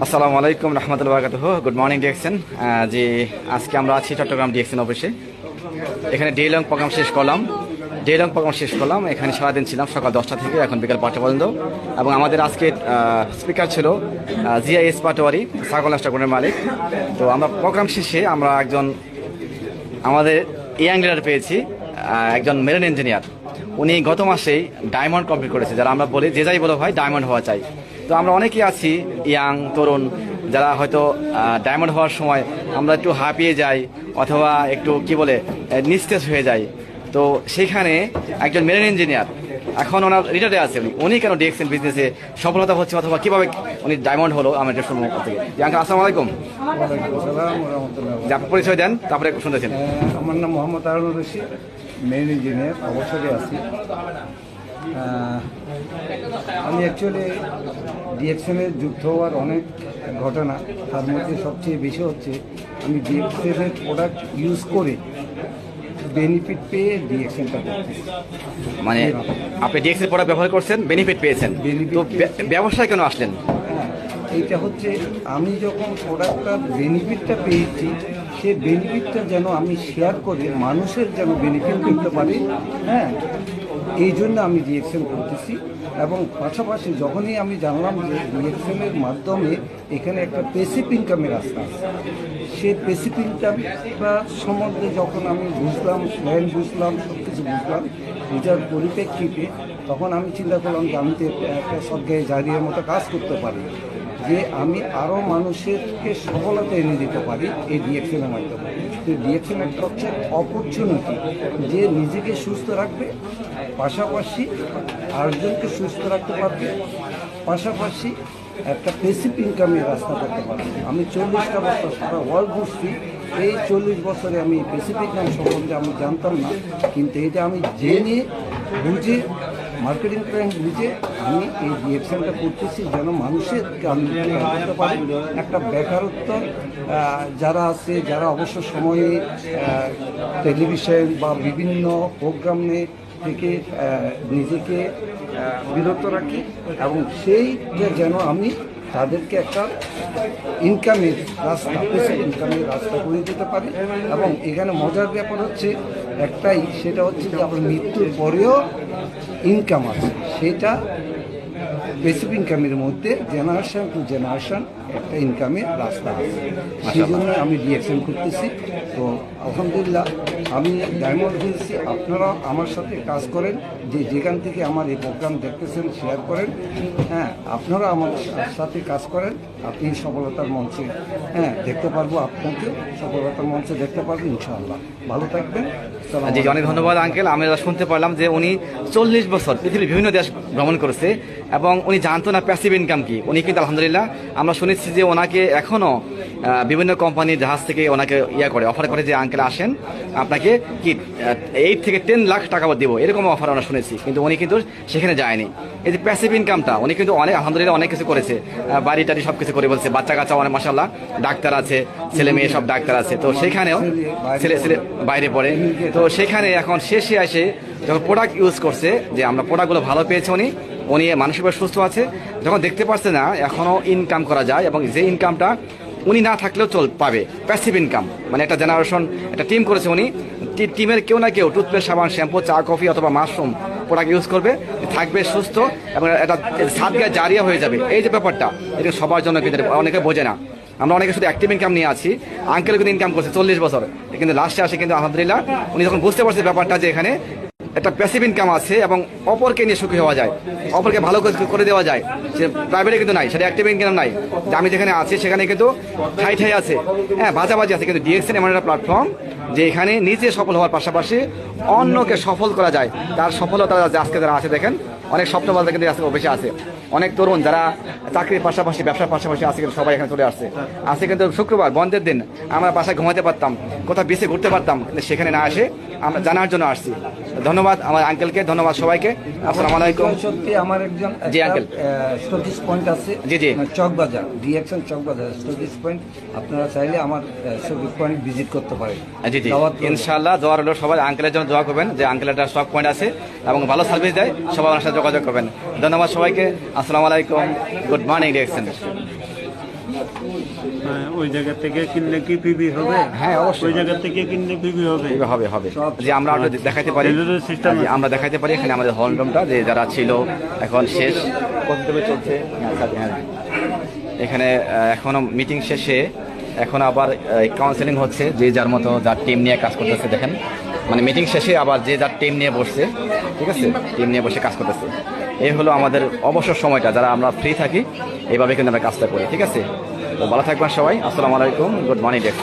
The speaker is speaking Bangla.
আসসালামু আলাইকুম রহমতুল্লাহ বারাকাতুহু। Good morning DXN. যে আজকে আমরা আছি চট্টগ্রাম ডিএক্সএন অফিসে। এখানে ডে লং প্রোগ্রাম শেষ করলাম। এখানে সারাদিন ছিলাম, সকাল 10টা থেকে এখন বিকাল 5টা পর্যন্ত। এবং আমাদের আজকে স্পিকার ছিল জিআইএস পাটোয়ারি, সার্কল স্টারগুনের মালিক। তো আমরা প্রোগ্রাম শেষে আমরা একজন আমাদের ইয়াং লিডার পেয়েছি, একজন মেরিন ইঞ্জিনিয়ার। উনি গত মাসেই ডায়মন্ড কমপ্লিট করেছে। যারা আমরা বলি যে যাই বলো ভাই ডায়মন্ড হওয়া চাই। তো আমরা অনেকেই আছি ইয়াং তরুণ, যারা হয়তো ডায়মন্ড হওয়ার সময় আমরা একটু হাঁপিয়ে যাই অথবা একটু নিস্তেজ হয়ে যাই। তো সেইখানে একজন মেরিন ইঞ্জিনিয়ার, এখন ওনার রিটায়ারে আছে, উনি কেন ডিএক্সএন বিজনেসে সফলতা হচ্ছে অথবা কিভাবে উনি ডায়মন্ড হলো, আমরা এটা শুনবো থেকে। আঙ্কেল আসসালামু আলাইকুম। আপনি পরিচয় দেন, তারপরে শুনতেছেন। আমার নাম মোহাম্মদ হারুন রশিদ, মেরিন ইঞ্জিনিয়ার, অবসরে আছি। আমি অ্যাকচুয়ালি ডিএক্সএনের যুক্ত হওয়ার অনেক ঘটনা, তার মধ্যে সবচেয়ে বেশি হচ্ছে আমি ডিএক্সএনের প্রোডাক্ট ইউজ করে বেনিফিট পেয়ে ডিএক্সএনটা করতেছি। মানে আপনি ডিএক্সএন প্রোডাক্ট ব্যবহার করছেন, বেনিফিট পেয়েছেন, তো ব্যবসায় কেন আসলেন? এইটা হচ্ছে আমি যখন প্রোডাক্টটার বেনিফিটটা পেয়েছি, সে বেনিফিটটা যেন আমি শেয়ার করে মানুষের যেন বেনিফিট করতে পারি। এই জন্য আমি ডিএক্সএন করতেছি। এবং পাশাপাশি যখনই আমি জানলাম যে ডিএক্সএনের মাধ্যমে এখানে একটা প্যাসিভ ইনকামের রাস্তা আছে, সে প্যাসিভ ইনকামটা সম্বন্ধে যখন আমি বুঝলাম, প্ল্যান বুঝলাম, সব কিছু বুঝলাম, এটার পরিপ্রেক্ষিতে তখন আমি চিন্তা করলাম যে আমি তো একটা সজ্ঞায় জারিয়ার মতো কাজ করতে পারি, যে আমি আরও মানুষেরকে সফলতা এনে দিতে পারি এই ডিএক্সএনের মাধ্যমে। তো ডিএক্সএন একটা হচ্ছে অপরচুনিটি, যে নিজেকে সুস্থ রাখবে, পাশাপাশি আরেকজনকে সুস্থ রাখতে পারবে, পাশাপাশি একটা প্যাসিভ ইনকামের রাস্তা করতে পারবে। আমি 40টা বছর সারা ওয়ার্ল্ড ঘুরছি, এই 40 বছরে আমি প্যাসিভ ইনকাম সম্বন্ধে আমি জানতাম না, কিন্তু এটা আমি জেনে বুঝে মার্কেটিং প্ল্যান বুঝে আমি এই ডিএক্সএনটা করতেছি, যেন মানুষের আমি করতে পারি। একটা বেকারত্ব যারা আছে, যারা অবসর সময়ে টেলিভিশন বা বিভিন্ন প্রোগ্রামে থেকে নিজেকে বিরত রাখি, এবং সেই যেন আমি তাদেরকে একটা ইনকামের রাস্তা, ইনকামের রাস্তা করে দিতে পারি। এবং এখানে মজার ব্যাপার হচ্ছে একটাই, সেটা হচ্ছে যে আমার মৃত্যুর পরেও ইনকাম আছে, সেটা বেসিক ইনকামের মধ্যে জেনারেশন টু জেনারেশন একটা ইনকামের রাস্তা আছে। সেই জন্য আমি ডিএক্সএন করতেছি। তো আলহামদুলিল্লাহ আমি ডায়মন্ড হয়েছি। আপনারা আমার সাথে কাজ করেন, যে যেখান থেকে আমার এই প্রোগ্রাম দেখতেছেন শেয়ার করেন। আপনারা আমার সাথে কাজ করেন, আপনি সফলতার মঞ্চে দেখতে পারবো, আপনাকে সফলতার মঞ্চে দেখতে পারবো ইনশাআল্লাহ। ভালো থাকবেন। জি, অনেক ধন্যবাদ আঙ্কেল। আমরা শুনতে পারলাম যে উনি 40 বছর পৃথিবীর বিভিন্ন দেশ ভ্রমণ করেছে এবং উনি জানতো না প্যাসিভ ইনকাম কি। উনি কিন্তু আলহামদুলিল্লাহ আমরা শুনেছি যে ওনাকে এখনও বিভিন্ন কোম্পানির জাহাজ থেকে ওনাকে অফার করে যে আঙ্কেল আসেন, আপনাকে কি 8 থেকে 10 লাখ টাকা দেবো, এরকম অফার আমরা শুনেছি। কিন্তু উনি কিন্তু সেখানে যায়নি। এই যে প্যাসিভ ইনকামটা উনি কিন্তু আলহামদুলিল্লাহ অনেক কিছু করেছে, বাড়ি টাড়ি সব কিছু করে বলছে, বাচ্চা কাচ্চা অনেক মাশাআল্লাহ ডাক্তার আছে, ছেলে মেয়ে সব ডাক্তার আছে। তো সেখানেও ছেলে বাইরে পড়ে। তো সেখানে এখন শেষে আসে যখন প্রোডাক্ট ইউজ করছে, যে আমরা প্রোডাক্টগুলো ভালো পেয়েছে, উনি মানসিকভাবে সুস্থ আছে, যখন দেখতে পাচ্ছে না এখনও ইনকাম করা যায়, এবং যে ইনকামটা উনি না থাকলেও পাবে প্যাসিভ ইনকাম। মানে একটা জেনারেশন, একটা টিম করেছে উনি, টিমের কেউ না কেউ টুথপেস্ট, সাবান, শ্যাম্পু, চা, কফি অথবা মাশরুম প্রোডাক্ট ইউজ করবে, থাকবে সুস্থ এবং এটা সাদগা জারিয়া হয়ে যাবে। এই যে ব্যাপারটা, এটা সবার জন্য কিন্তু অনেকে বোঝে না। আমরা অনেকে শুধু অ্যাক্টিভ ইনকাম নিয়ে আছি, আঙ্কেল কিন্তু ইনকাম করছে 40 বছর, কিন্তু লাস্টে আসে কিন্তু আলহামদুলিল্লাহ উনি যখন বুঝতে পারছে ব্যাপারটা যে এখানে একটা প্যাসিভ ইনকাম আছে এবং অপরকে নিয়ে সুখী হওয়া যায়, অপরকে ভালো করে দেওয়া যায়, সে প্রাইভেটে কিন্তু নাই, সেটা অ্যাক্টিভ ইনকাম নাই। যে আমি যেখানে আছি সেখানে কিন্তু ঠাই আছে, বাজাবাজি আছে, কিন্তু ডিএক্সএন এমন একটা প্ল্যাটফর্ম যে এখানে নিজে সফল হওয়ার পাশাপাশি অন্যকে সফল করা যায়। তার সফলতা আজকে যারা আছে দেখেন, অনেক স্বপ্নবাজ কিন্তু আজকে অফিসে আছে, অনেক তরুণ যারা চাকরির পাশাপাশি ব্যবসার পাশাপাশি আছে, কিন্তু সবাই এখানে চলে আসছে। আজকে কিন্তু শুক্রবার বন্ধের দিন, আমরা বাসায় ঘুমাতে পারতাম, কোথাও বেশি ঘুরতে পারতাম, কিন্তু সেখানে না আসে আমরা জানার জন্য আসছি। ধন্যবাদ আমার আঙ্কেলকে, ধন্যবাদ সবাইকে। আসসালামু আলাইকুম। সত্যি আমার একজন জি, আঙ্কেল। স্টোরেজ পয়েন্ট আছে, জি, জি। Chawkbazar, DXN Chawkbazar storage point. আপনারা চাইলে আমার স্টোরেজ পয়েন্ট ভিজিট করতে পারেন। জি জি, দাওয়াত রইলো। ইনশাআল্লাহ দোয়া রইল, সবাই আঙ্কেলের জন্য দোয়া করবেন যে আঙ্কেল একটা স্টক পয়েন্ট আছে এবং ভালো সার্ভিস দেয়, সবাই ওনার সাথে যোগাযোগ করবেন। ধন্যবাদ সবাইকে, আসসালামু আলাইকুম, গুড মর্নিং ডিরেকশন। ওই জায়গা থেকে কিনলে কি পিবি হবে? হ্যাঁ, অবশ্যই। ওই জায়গা থেকে কিনলে পিবি হবে। হবে হবে যে আমরা আপনাদের দেখাতে পারি, Delivery system যে আমরা দেখাতে পারি এখানে আমাদের হলরুমটা যে যারা ছিল এখন শেষ কর্তব্য চলছে। হ্যাঁ, এখানে এখনো মিটিং শেষে এখন আবার কাউন্সেলিং হচ্ছে, যে যার মতো যার টিম নিয়ে কাজ করতেছে। দেখেন মানে মিটিং শেষে আবার যে যার টিম নিয়ে বসছে, ঠিক আছে, টিম নিয়ে বসে কাজ করতেছে। এই হলো আমাদের অবসর সময়টা, যারা আমরা ফ্রি থাকি এইভাবে কিন্তু আমরা কাজটা করি, ঠিক আছে। তো ভালো থাকবেন সবাই, আসসালামু আলাইকুম, গুড মর্নিং।